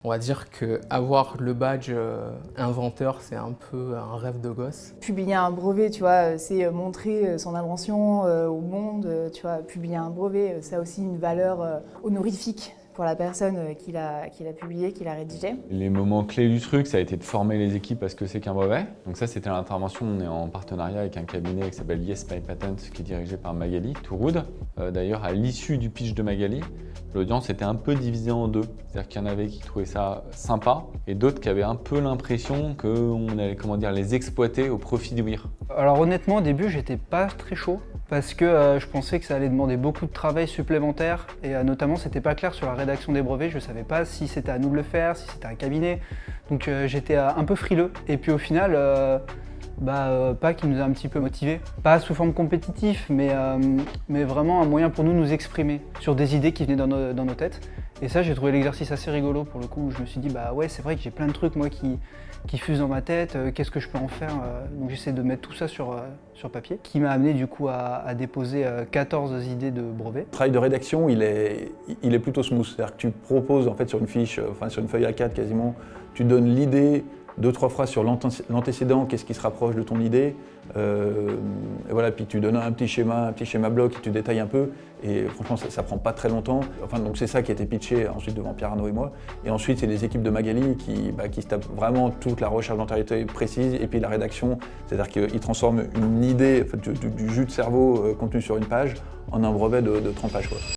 On va dire qu'avoir le badge inventeur, c'est un peu un rêve de gosse. Publier un brevet, tu vois, c'est montrer son invention au monde, tu vois. Publier un brevet, ça a aussi une valeur honorifique pour la personne qui l'a publié, qui l'a rédigé. Les moments clés du truc, ça a été de former les équipes à ce que c'est qu'un brevet. Donc ça, c'était l'intervention. On est en partenariat avec un cabinet qui s'appelle Yes My Patent, qui est dirigé par Magali Touroud. D'ailleurs, à l'issue du pitch de Magali, l'audience était un peu divisée en deux. C'est-à-dire qu'il y en avait qui trouvaient ça sympa et d'autres qui avaient un peu l'impression qu'on allait les exploiter au profit du WIR. Alors honnêtement, au début, j'étais pas très chaud parce que je pensais que ça allait demander beaucoup de travail supplémentaire et notamment, c'était pas clair sur la rédaction des brevets. Je savais pas si c'était à nous de le faire, si c'était un cabinet. Donc j'étais un peu frileux. Et puis au final, PAC nous a un petit peu motivés. Pas sous forme compétitive, mais vraiment un moyen pour nous exprimer sur des idées qui venaient dans nos têtes. Et ça, j'ai trouvé l'exercice assez rigolo pour le coup, où je me suis dit, bah ouais, c'est vrai que j'ai plein de trucs moi qui fusent dans ma tête, qu'est-ce que je peux en faire? Donc j'essaie de mettre tout ça sur papier, qui m'a amené du coup à déposer 14 idées de brevets. Le travail de rédaction, il est plutôt smooth, c'est-à-dire que tu proposes en fait sur une fiche, sur une feuille A4 quasiment, tu donnes l'idée, 2-3 phrases sur l'antécédent, qu'est-ce qui se rapproche de ton idée, et voilà, puis tu donnes un petit schéma bloc, tu détailles un peu, et franchement ça prend pas très longtemps. Enfin, donc c'est ça qui a été pitché ensuite devant Pierre Arnaud et moi, et ensuite c'est les équipes de Magali qui se tapent vraiment toute la recherche d'antériorité précise, et puis la rédaction, c'est-à-dire qu'ils transforment une idée, en fait, du jus de cerveau contenu sur une page en un brevet de 30 pages, quoi.